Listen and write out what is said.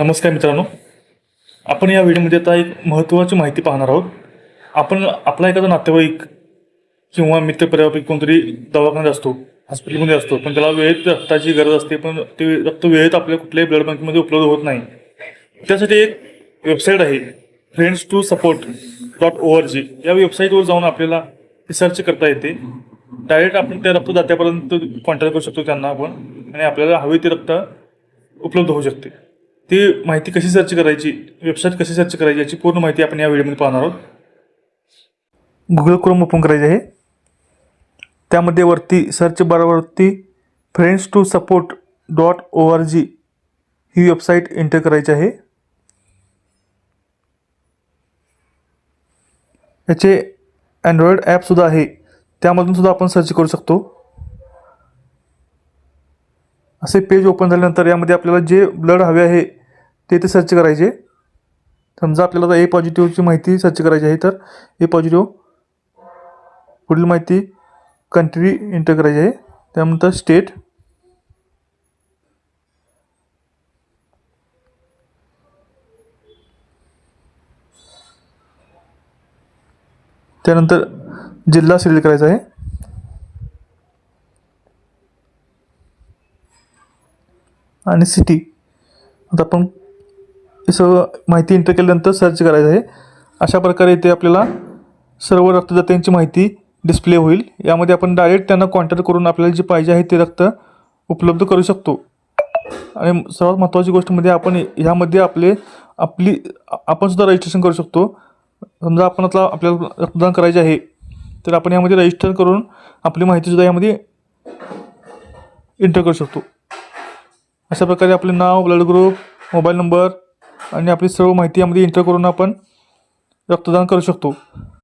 नमस्कार मित्रांनो, आपण या व्हिडिओमध्ये आता एक महत्त्वाची माहिती पाहणार आहोत. आपण आपला एखादा नातेवाईक किंवा मित्र पर्यापैकी कोणतरी दवाखान्यात असतो, हॉस्पिटलमध्ये असतो, पण त्याला वेळेत रक्ताची गरज असते, पण ते रक्त वेळेत आपल्या कुठल्याही ब्लड बँकेमध्ये उपलब्ध होत नाही. त्यासाठी एक वेबसाईट आहे, friends2support.org. या वेबसाईटवर जाऊन आपल्याला ते सर्च करता येते. डायरेक्ट आपण त्या रक्तदात्यापर्यंत कॉन्टॅक्ट करू शकतो त्यांना आपण, आणि आपल्याला हवे ते रक्त उपलब्ध होऊ शकते. ती माहिती कशी सर्च करायची, वेबसाईट कशी सर्च करायची याची पूर्ण माहिती आपण या व्हिडिओमध्ये पाहणार आहोत. गुगल क्रोम ओपन करायचे आहे. त्यामध्ये वरती सर्च बारवरती friends2support.org ही वेबसाईट एंटर करायची आहे. याचे अँड्रॉइड ॲपसुद्धा आहे, त्यामधून सुद्धा आपण सर्च करू शकतो. असे पेज ओपन झाल्यानंतर यामध्ये आपल्याला जे ब्लड हवे आहे ते इथे सर्च करायचे. समजा आपल्याला ए पॉझिटिव्हची माहिती सर्च करायची आहे, तर ए पॉझिटिव्ह पुढील माहिती कंट्री एंटर करायची आहे, त्यानंतर स्टेट, त्यानंतर जिल्हा सिलेक्ट करायचा आहे, आणि सिटी. आता आपण हे सगळं माहिती एंटर केल्यानंतर सर्च करायचं आहे. अशा प्रकारे इथे आपल्याला सर्व रक्तदात्यांची माहिती डिस्प्ले होईल. यामध्ये आपण डायरेक्ट त्यांना कॉन्टॅक्ट करून आपल्याला जे पाहिजे आहे ते रक्त उपलब्ध करू शकतो. आणि सर्वात महत्त्वाची गोष्ट म्हणजे आपण ह्यामध्ये आपण सुद्धा रजिस्ट्रेशन करू शकतो. समजा आपल्याला रक्तदान करायचे आहे, तर आपण यामध्ये रजिस्टर करून आपली माहितीसुद्धा यामध्ये एंटर करू शकतो. अशा प्रकारे आपले नाव, ब्लड ग्रुप, मोबाईल नंबर आणि आपली सर्व माहिती यामध्ये एंटर करून आपण रक्तदान करू शकतो.